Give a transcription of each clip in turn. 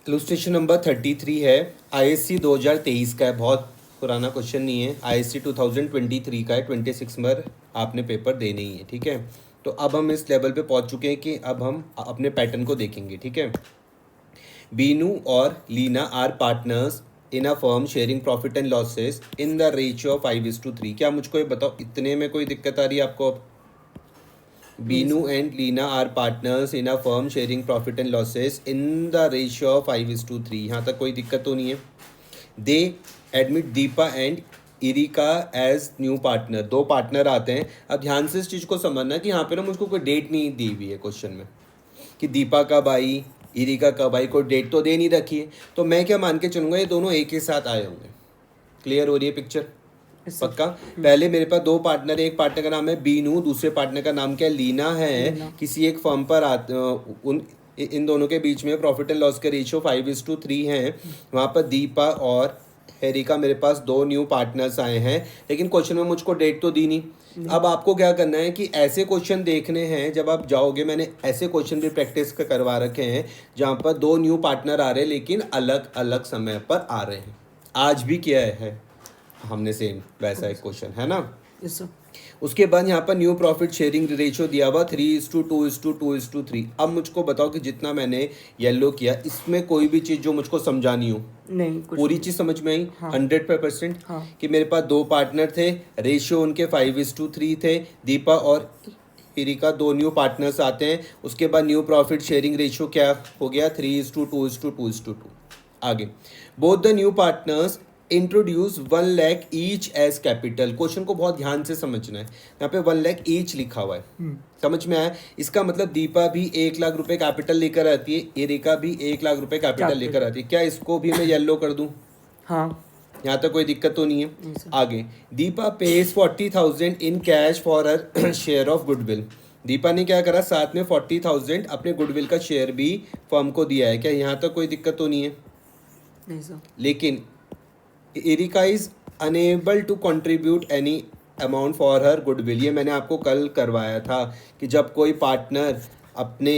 Illustration number 33 है, ISC 2023 का है, बहुत पुराना क्वेश्चन नहीं है, आईएससी 2023 का है, 26 में आपने पेपर देने ही है, ठीक है। तो अब हम इस लेवल पे पहुंच चुके हैं कि अब हम अपने पैटर्न को देखेंगे, ठीक है। बीनू और Leena are partners in a firm sharing profit and losses in the ratio 5:3। क्या मुझको ये बताओ, इतने में कोई दिक्कत आ रही है आपको? अब Beenu and Leena are partners in a firm sharing profit and losses in the ratio 5:3। यहाँ तक कोई दिक्कत तो नहीं है। They admit Deepa and Erika as new partner, दो पार्टनर आते हैं। अब ध्यान से इस चीज़ को समझना कि यहाँ पे ना मुझको कोई डेट नहीं दी हुई है क्वेश्चन में कि दीपा कब आई, इरिका कब आई, कोई डेट तो दे नहीं रखी है। तो मैं क्या मान के चलूँगा, ये दोनों एक ही साथ आए होंगे। क्लियर हो रही है पिक्चर? पक्का। पहले मेरे पास दो पार्टनर है, एक पार्टनर का नाम है बीनू, दूसरे पार्टनर का नाम क्या है, लीना है। किसी एक फर्म पर इन दोनों के बीच में प्रॉफिट एंड लॉस के रेशियो 5:3 है। वहाँ पर दीपा और हेरिका मेरे पास दो न्यू पार्टनर्स आए हैं, लेकिन क्वेश्चन में मुझको डेट तो दी नहीं। अब आपको क्या करना है कि ऐसे क्वेश्चन देखने हैं जब आप जाओगे, मैंने ऐसे क्वेश्चन भी प्रैक्टिस करवा रखे हैं जहाँ पर दो न्यू पार्टनर आ रहे हैं लेकिन अलग अलग समय पर आ रहे हैं। आज भी किया है हमने सेम वैसा एक क्वेश्चन, है ना। Yes sir. उसके बाद यहाँ पर न्यू प्रॉफिट शेयरिंग रेशियो दिया हुआ 3:2:2:3। अब मुझको बताओ कि जितना मैंने येलो किया इसमें कोई भी चीज़ जो मुझको समझानी हो, नहीं, पूरी चीज़ समझ में आई? हाँ। 100%। हाँ। कि मेरे पास दो पार्टनर थे, रेशियो उनके 5:3 थे। दीपा और इरिका दो न्यू पार्टनर्स आते हैं। उसके बाद न्यू प्रॉफिट शेयरिंग रेशियो क्या हो गया, 3:2:2:2। आगे, both the new partners introduce 1 lakh each as capital. Question को बहुत ध्यान से समझना है, यहाँ पे 1 लाख ईच लिखा हुआ है। समझ में आया? इसका मतलब दीपा भी 1 लाख रुपए कैपिटल लेकर आती है, इरिका भी 1 लाख रुपए कैपिटल लेकर आती है। क्या इसको भी मैं येलो कर दूं? हाँ। यहाँ तक कोई दिक्कत तो नहीं है। आगे, Deepa page 40,000 in cash for her share of goodwill. Deepa ने क्या करा, साथ में 40,000 अपने गुडविल का शेयर भी फर्म को दिया है। क्या यहाँ तक कोई दिक्कत तो नहीं है? नहीं सर। लेकिन Erika is unable to contribute any amount for her goodwill. ये मैंने आपको कल करवाया था कि जब कोई पार्टनर अपने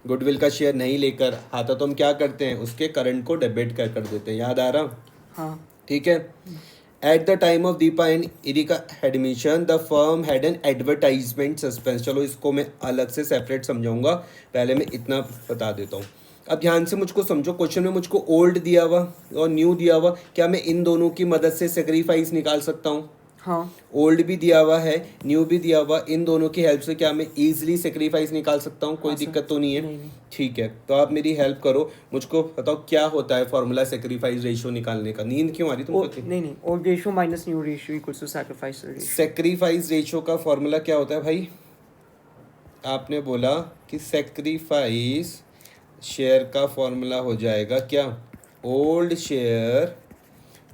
गुडविल का शेयर नहीं लेकर आता तो हम क्या करते हैं, उसके करंट को डेबिट कर देते हैं। याद आ रहा? हाँ। ठीक है। At the time of Deepa and Erika admission the firm had an advertisement suspense. चलो इसको मैं अलग से सेपरेट समझाऊंगा, पहले मैं इतना बता देता हूँ। अब ध्यान से मुझको समझो, क्वेश्चन में मुझको ओल्ड दिया हुआ और न्यू दिया हुआ, क्या मैं इन दोनों की मदद से सेक्रीफाइस निकाल सकता हूँ? हाँ। ओल्ड भी दिया हुआ है, न्यू भी दिया हुआ, इन दोनों की हेल्प से क्या मैं इजीली सेक्रीफाइस निकाल सकता हूँ? कोई दिक्कत तो नहीं है? नहीं। ठीक है, तो आप मेरी हेल्प करो, मुझको बताओ क्या होता है फॉर्मूला सेक्रीफाइस रेशियो निकालने का। नींद क्यों आ रही तुमको? नहीं, old ratio minus new ratio equals to sacrifice ratio. Sacrifice ratio का फॉर्मूला क्या होता है भाई? आपने बोला कि सेक्रीफाइस शेयर का फॉर्मूला हो जाएगा क्या, old share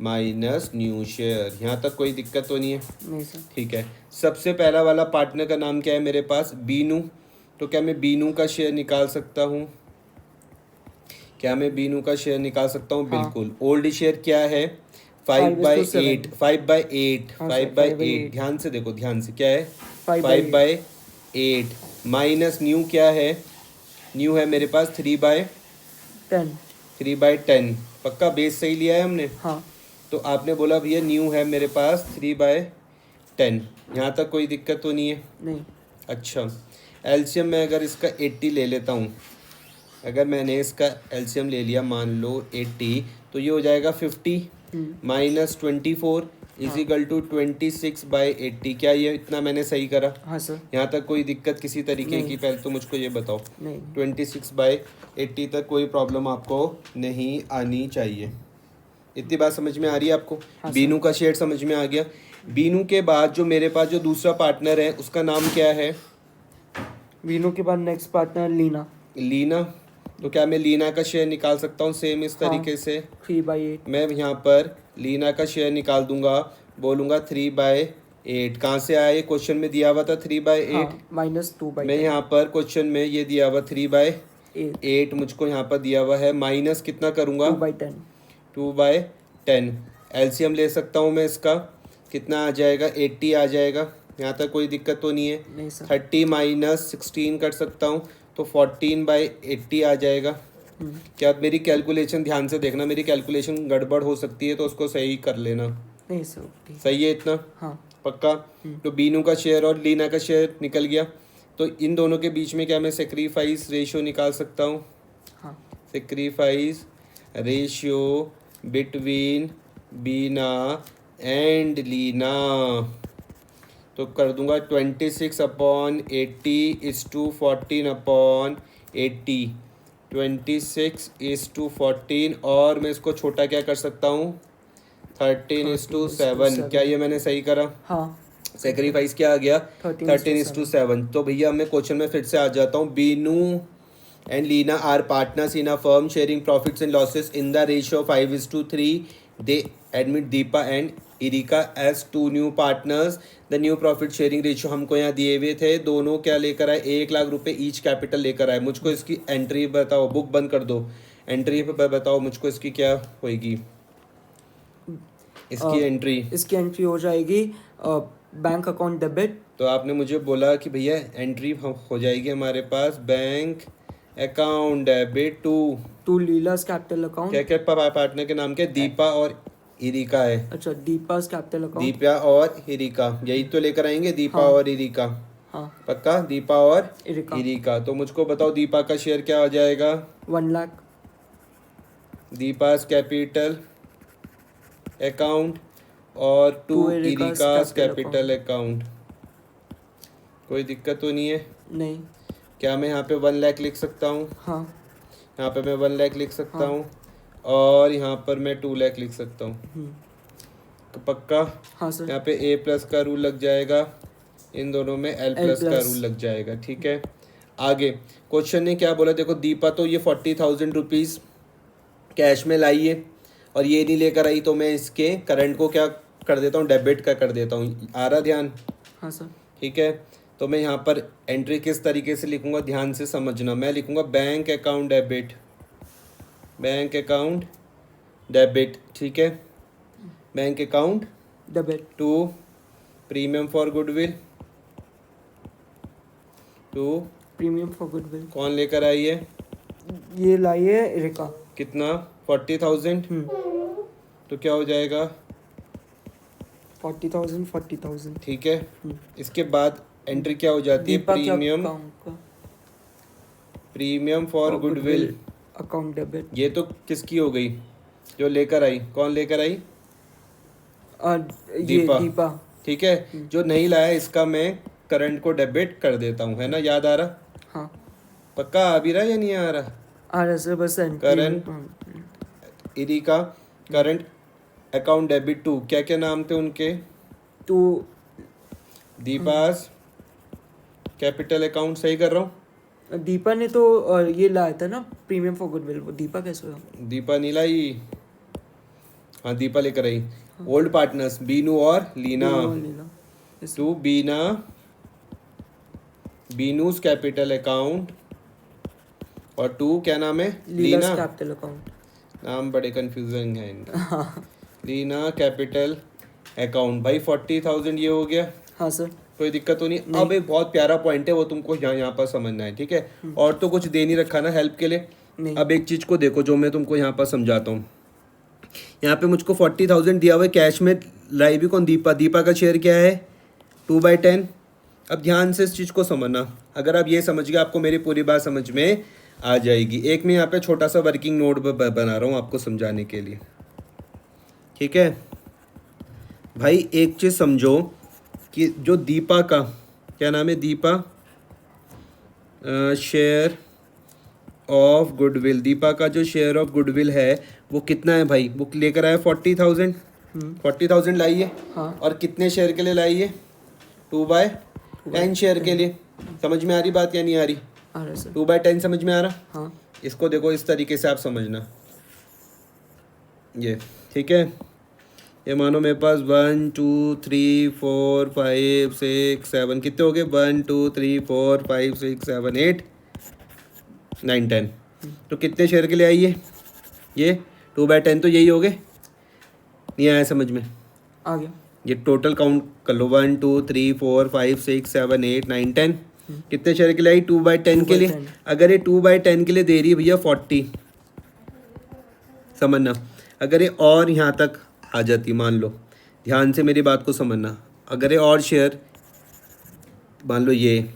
minus new share. यहाँ तक कोई दिक्कत तो नहीं है? नहीं सर। ठीक है। सबसे पहला वाला पार्टनर का नाम क्या है मेरे पास, बीनू। तो क्या मैं बीनू का शेयर निकाल सकता हूँ? क्या मैं बीनू का शेयर निकाल सकता हूँ? हाँ। बिल्कुल। ओल्ड शेयर क्या है, 5/8। 5/8 5/8। ध्यान से देखो, ध्यान से, क्या है 5/8 माइनस न्यू क्या है, न्यू है मेरे पास 3/10। 3/10। पक्का बेस सही लिया है हमने? हाँ। तो आपने बोला भैया न्यू है मेरे पास 3/10। यहाँ तक कोई दिक्कत तो नहीं है? नहीं। अच्छा, एलसीएम में अगर इसका 80 ले लेता हूँ, अगर मैंने इसका एलसीएम ले लिया मान लो 80, तो ये हो जाएगा 50 माइनस 24 इजिकल टू 26/80। क्या ये इतना मैंने सही करा? हाँ सर। यहाँ तक कोई दिक्कत किसी तरीके की? पहले तो मुझको ये बताओ। नहीं। 26/80 तक कोई प्रॉब्लम आपको नहीं आनी चाहिए। इतनी बात समझ में आ रही है आपको? हाँ बीनू का शेयर समझ में आ गया। बीनू के बाद जो मेरे पास जो दूसरा पार्टनर है उसका नाम क्या है? बीनू के बाद नेक्स्ट पार्टनर लीना। लीना। तो क्या मैं लीना का शेयर निकाल सकता हूँ सेम इस तरीके से? 3/8। मैं यहाँ पर लीना का शेयर निकाल दूंगा, बोलूँगा 3/8। कहाँ से आया? ये क्वेश्चन में दिया हुआ था 3/8 माइनस 2/10। मैं यहाँ पर क्वेश्चन में ये दिया हुआ 3/8 मुझको यहाँ पर दिया हुआ है, माइनस कितना करूँगा? 2/10। 2/10। एलसीएम ले सकता हूँ मैं इसका, कितना आ जाएगा? 80 आ जाएगा। यहाँ तक कोई दिक्कत तो नहीं है? नहीं सर। 30 माइनस 16 कर सकता हूँ तो 14/80 आ जाएगा। क्या मेरी कैलकुलेशन ध्यान से देखना, मेरी कैलकुलेशन गड़बड़ हो सकती है तो उसको सही कर लेना। नहीं सर ठीक। सही है इतना? हाँ पक्का? तो बीनू का शेयर और लीना का शेयर निकल गया, तो इन दोनों के बीच में क्या मैं सेक्रीफाइस रेशियो निकाल सकता हूँ? हाँ sacrifice ratio between Beena and Leena, तो कर दूंगा 26/80 इज टू 14/80, 26:14, और मैं इसको छोटा क्या कर सकता हूँ? 13:7। क्या ये मैंने सही करा? हाँ सेक्रीफाइस क्या आ गया? 13:7। तो भैया मैं क्वेश्चन में फिर से आ जाता हूँ। Beenu and Leena are partners in a firm sharing profits and losses in the ratio 5:3. They admit Deepa and Erika as 2 new partners. The new profit sharing ratio हमको यहाँ दिए हुए थे, दोनों क्या लेकर आए? 1,00,000 रुपये ईच कैपिटल लेकर आए। मुझको इसकी एंट्री बताओ, बुक बंद कर दो, एंट्री पे बताओ मुझको इसकी क्या होएगी, इसकी एंट्री। इसकी एंट्री हो जाएगी बैंक अकाउंट डेबिट। तो आपने मुझे बोला कि भैया एंट्री हो जाएगी हमारे पास bank account debit to Leela's capital account. क्या क्या पार्टनर के नाम क्या? दीपा और इरिका है। अच्छा दीपास कैपिटल अकाउंट। दीपा और इरिका, यही तो लेकर आएंगे, दीपा हाँ। और इरिका। हाँ पक्का? दीपा और इरिका। इरिका। तो मुझको बताओ दीपा का शेयर क्या हो जाएगा? 1 लाख। दीपास कैपिटल अकाउंट और 2 इरिकास कैपिटल अकाउंट। कोई दिक्कत तो नहीं है? नहीं। क्या मैं यहाँ पे 1 लाख लिख सकता हूँ? हाँ यहाँ पे मैं 1 लाख लिख सकता हाँ। हूँ, और यहाँ पर मैं 2 लाख लिख सकता हूँ। तो पक्का? हाँ सर। यहाँ पे A+ का रूल लग जाएगा, इन दोनों में L+ का रूल लग जाएगा। ठीक है, आगे क्वेश्चन ने क्या बोला? देखो दीपा तो ये 40,000 रुपीज़ कैश में लाई है, और ये नहीं लेकर आई, तो मैं इसके करंट को क्या कर देता हूँ? डेबिट का कर देता हूँ। आ रहा ध्यान? हाँ सर। ठीक है, तो मैं यहाँ पर एंट्री किस तरीके से लिखूंगा, ध्यान से समझना। मैं लिखूंगा bank account debit, bank account debit. ठीक है, bank account debit to premium for goodwill, to premium for goodwill. कौन लेकर आई है? ये लाई है इरिका। कितना? 40,000। तो क्या हो जाएगा? 40,000 40,000। ठीक है, इसके बाद एंट्री क्या हो जाती है? दीपा के प्रीमियम, अकाउंट का premium for goodwill. Account debit. ये तो किसकी हो गई? जो लेकर आई, कौन लेकर आई? ये दीपा। दीपा। ठीक है, जो नहीं लाया इसका मैं करंट को डेबिट कर देता हूँ, है ना? याद आ रहा? हाँ पक्का आ भी रहा या नहीं आ रहा? आ रहा सर, बस current Erika current account debit to, क्या क्या नाम थे उनके? तो दीपास कैपिटल अकाउंट। सही कर रहा हूँ? दीपा ने तो ये लाया था ना प्रीमियम फॉर गुडविल, वो दीपा कैसे हुआ? दीपा नहीं लाई? हाँ दीपा लेकर आई। ओल्ड पार्टनर्स बीनू और Leena, to Beena Beenu's capital account, और टू क्या नाम है? Leena capital account. नाम बड़े कंफ्यूजिंग है इनका। Leena capital account. भाई 40,000 ये हो गया। हाँ सर। कोई दिक्कत तो नहीं? अब एक बहुत प्यारा पॉइंट है, वो तुमको यहाँ पर समझना है। ठीक है, और तो कुछ दे नहीं रखा ना हेल्प के लिए। नहीं। अब एक चीज़ को देखो जो मैं तुमको यहाँ पर समझाता हूँ। यहाँ पे मुझको 40,000 दिया हुआ है, कैश में लाई भी कौन? दीपा। दीपा का शेयर क्या है? 2/10। अब ध्यान से इस चीज़ को समझना, अगर आप ये समझ गए आपको मेरी पूरी बात समझ में आ जाएगी। एक मैं यहाँ पे छोटा सा वर्किंग नोट बना रहा हूँ आपको समझाने के लिए। ठीक है भाई, एक चीज़ समझो कि जो दीपा का क्या नाम है? Deepa share of goodwill, Deepa का जो शेयर ऑफ गुडविल है वो कितना है भाई? वो लेकर आया 40,000। 40,000 लाई है। हाँ। और कितने शेयर के लिए लाई है? 2/10 शेयर के लिए। समझ में आ रही बात या नहीं आ रही? आ रहा सर। 2/10 समझ में आ रहा? हाँ। इसको देखो इस तरीके से आप समझना, ये ठीक है। ये मानो मेरे पास 1 2 3 4 5 6 7 कितने हो गए? 1 2 3 4 5 6 7 8 9 10। तो कितने शेयर के लिए आई है ये? 2/10। तो यही हो गए? नहीं आया समझ में? आ गया। ये टोटल काउंट कर लो, 1 2 3 4 5 6 7 8 9 10। कितने शेयर के लिए आई? 2/10 के लिए। अगर ये 2/10 के लिए दे रही है भैया 40, समझना, अगर ये और यहाँ तक आ जाती, मान लो, ध्यान से मेरी बात को समझना, अगर ये और शेयर मान लो ये,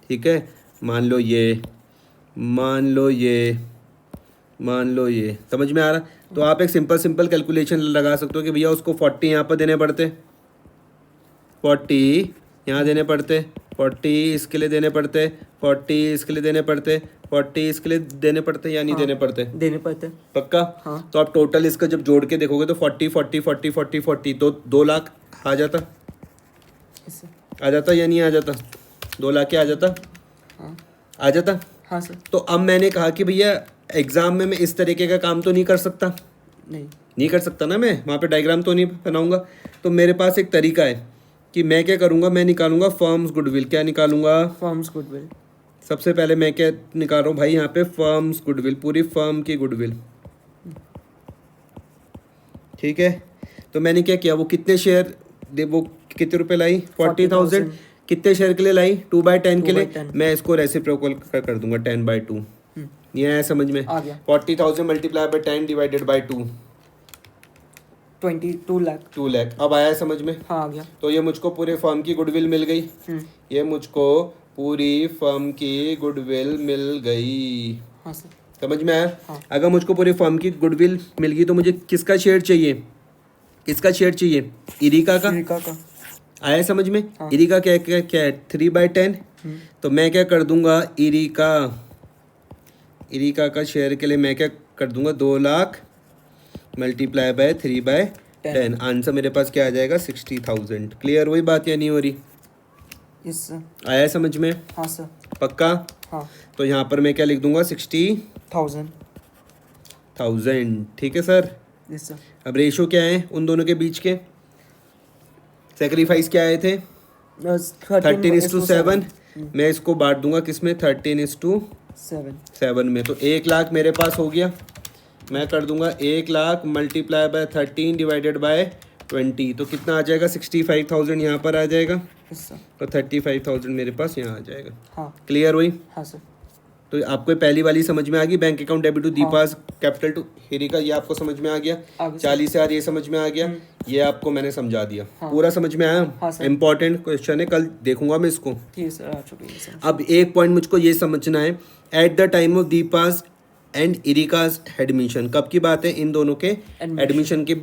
ठीक है, मान लो ये, मान लो ये, मान लो ये, समझ में आ रहा? तो आप एक सिंपल कैलकुलेशन लगा सकते हो कि भैया उसको 40 यहाँ पर देने पड़ते, 40 यहाँ देने पड़ते, 40 इसके लिए देने पड़ते, 40 इसके लिए देने पड़ते, 40 इसके लिए देने पड़ते या नहीं देने पड़ते? देने पड़ते। पक्का? हाँ। तो आप टोटल इसका जब जोड़ के देखोगे तो 40 40 40 40 40 तो 2 लाख आ जाता, ऐसे। आ जाता या नहीं आ जाता? 2 लाख क्या आ जाता? हाँ आ जाता। हाँ सर। तो अब मैंने कहा कि भैया एग्जाम में मैं इस तरीके का काम तो नहीं कर सकता, नहीं कर सकता ना, मैं वहाँ पे डायग्राम तो नहीं बनाऊंगा। तो मेरे पास एक तरीका है कि मैं क्या करूँगा, मैं निकालूंगा फर्म्स गुडविल। क्या निकालूंगा? Firms goodwill. सबसे पहले मैं क्या निकाल रहा हूँ भाई यहाँ पे? फर्म्स गुडविल, पूरी फर्म की गुडविल, ठीक है। तो मैंने क्या किया, वो कितने शेयर वो कितने रुपए लाई? 40,000। कितने शेयर के लिए लाई? 2/10 के लिए। 2/10। मैं इसको रेसिप्रोकल कर दूंगा 10/2। ये है समझ में? आ गया। 40,000 multiply by 10 divided by 2, 22 lakh. 2 lakh. अब आया समझ में? हाँ आ गया। तो ये मुझको पूरे फर्म की गुडविल मिल गई, ये मुझको पूरी फर्म की गुडविल मिल गई। हाँ सर। समझ में आया? हाँ। अगर मुझको पूरी फर्म की गुडविल मिल गई तो मुझे किसका शेयर चाहिए? किसका शेयर चाहिए? इरिका का। इरिका का। आया समझ में? हाँ। इरिका क्या क्या क्या है? 3/10। तो मैं क्या कर दूंगा, इरिका का शेयर के लिए मैं क्या कर दूंगा, 2 लाख मल्टीप्लाई बाय 3/10। आंसर मेरे पास क्या आ जाएगा? 60,000। क्लियर हुई बात या नहीं हो रही? Yes sir. आया समझ में? हाँ सर। पक्का? हाँ। तो यहाँ पर मैं क्या लिख दूंगा? 60,000। 1000। ठीक है सर। Yes sir. अब रेशो क्या है उन दोनों के बीच के? सेक्रीफाइस क्या आए थे? 13:7। मैं इसको बांट दूंगा किसमें? 13:7 में। तो 1 लाख मेरे पास हो गया। मैं कर दूंगा 1 lakh multiply by 13 divided by 20। तो कितना आ जाएगा? 65,000 यहाँ पर आ जाएगा। Yes sir. तो 35,000 मेरे पास यहाँ आ जाएगा। हाँ। क्लियर हुई? हाँ सर। तो आपको पहली वाली समझ में आ गई, bank account debit to Deepa's capital to Erika, ये आपको समझ में आ गया। 40,000 ये समझ में आ गया, ये आपको मैंने समझा दिया। पूरा समझ में आया? हाँ सर। इंपॉर्टेंट क्वेश्चन है, कल देखूंगा मैं इसको। ठीक है सर, आ चुके हैं। अब एक पॉइंट मुझको ये समझना है, at the time of Deepa's and Erika's admission, कब की बात है? इन दोनों के एडमिशन के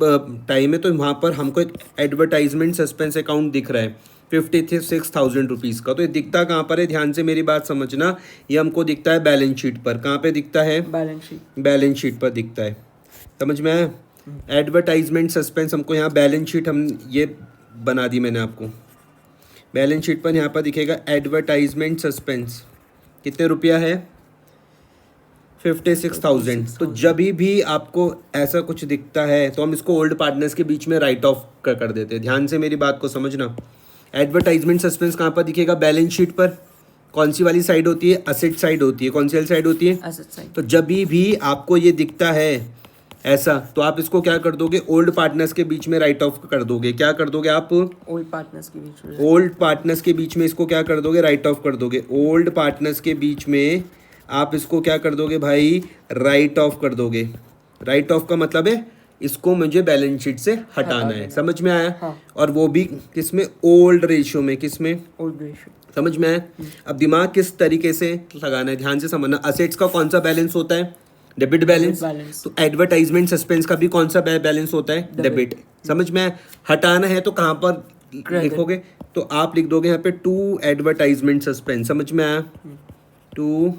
टाइम है। तो वहाँ पर हमको एक एडवर्टाइजमेंट सस्पेंस अकाउंट दिख रहा है 56,000 रुपीज़ का। तो ये दिखता कहाँ पर है? ध्यान से मेरी बात समझना, ये हमको दिखता है बैलेंस शीट पर। कहाँ पे दिखता है? बैलेंस शीट पर दिखता है। समझ में आया? एडवर्टाइजमेंट सस्पेंस हमको यहाँ बैलेंस शीट, हम ये बना दी मैंने आपको। बैलेंस शीट पर यहाँ पर दिखेगा एडवर्टाइजमेंट सस्पेंस, कितने रुपया है? 56,000। तो जब भी आपको ऐसा कुछ दिखता है तो हम इसको ओल्ड पार्टनर्स के बीच में राइट ऑफ कर देते हैं। ध्यान से मेरी बात को समझना। एडवर्टाइजमेंट सस्पेंस कहाँ पर दिखेगा? बैलेंस शीट पर। कौन सी वाली साइड होती है? असेट साइड होती है। कौन सी वाली साइड होती है? Asset side. तो जब भी आपको ये दिखता है ऐसा, तो आप इसको क्या कर दोगे? ओल्ड पार्टनर्स के बीच में राइट ऑफ कर दोगे। क्या कर दोगे आप? ओल्ड पार्टनर्स के बीच में। ओल्ड पार्टनर्स के बीच में इसको क्या कर दोगे? राइट ऑफ कर दोगे। ओल्ड पार्टनर्स के बीच में आप इसको क्या कर दोगे भाई? राइट ऑफ कर दोगे। राइट ऑफ का मतलब है इसको मुझे बैलेंस शीट से हटाना है। समझ में आया? हाँ। और वो भी किसमें? ओल्ड रेशियो में। किसमें? Old ratio. समझ में आया? अब दिमाग किस तरीके से लगाना है, ध्यान से समझना। असेट्स का कौन सा बैलेंस होता है? Debit balance. तो एडवर्टाइजमेंट सस्पेंस का भी कौन सा बैलेंस होता है? डेबिट। समझ में आया? हटाना है तो कहाँ पर लिखोगे? तो आप लिख दोगे यहाँ पे टू एडवर्टाइजमेंट सस्पेंस। समझ में आया? To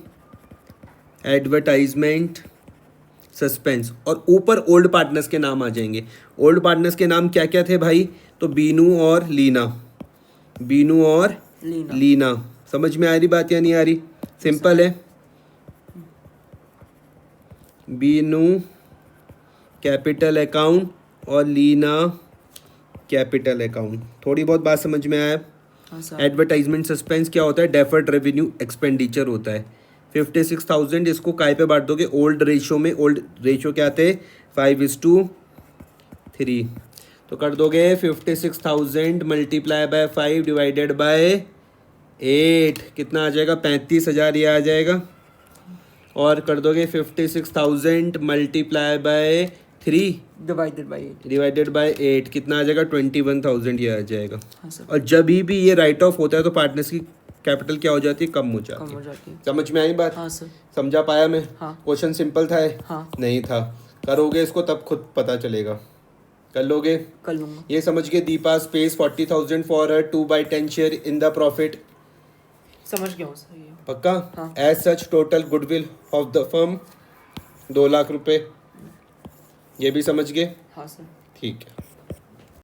advertisement suspense. और ऊपर ओल्ड पार्टनर्स के नाम आ जाएंगे। ओल्ड पार्टनर्स के नाम क्या क्या थे भाई? तो बीनू और लीना। बीनू और लीना। समझ में आ रही बात या नहीं आ रही? सिंपल है। बीनू कैपिटल अकाउंट और लीना कैपिटल अकाउंट। थोड़ी बहुत बात समझ में आया? एडवर्टाइजमेंट सस्पेंस क्या होता है? डेफर्ड रेवेन्यू एक्सपेंडिचर होता है। 56,000 इसको काय पे बांट दोगे? ओल्ड रेशियो में। ओल्ड रेशियो क्या थे? 5:3। तो कर दोगे 56,000 मल्टीप्लाई बाय 5 डिवाइडेड बाय 8। कितना आ जाएगा? 35,000 ये आ जाएगा। और कर दोगे 56,000 multiply by 3 divided by 8। Divided by 8 कितना आ जाएगा 21,000 ये आ जाएगा। हाँ सर। और जब भी ये राइट ऑफ होता है तो पार्टनर्स की कैपिटल क्या हो जाती है, कम हो जाती कम हो है। जाती है। समझ में आई बात? हाँ सर। समझा पाया मैं? हाँ। क्वेश्चन सिंपल था ये? हाँ। नहीं था। करोगे इसको तब खुद पता चलेगा। कर लोगे? कर लूँगा। ये समझ के Deepa space 40,000 for her 2/10 share in the profit. समझ गया हूँ सर ये। पक्का? हाँ। As such total goodwill of the firm 2 lakh रुपए। ये भी समझ गए? हाँ सर। ठीक है।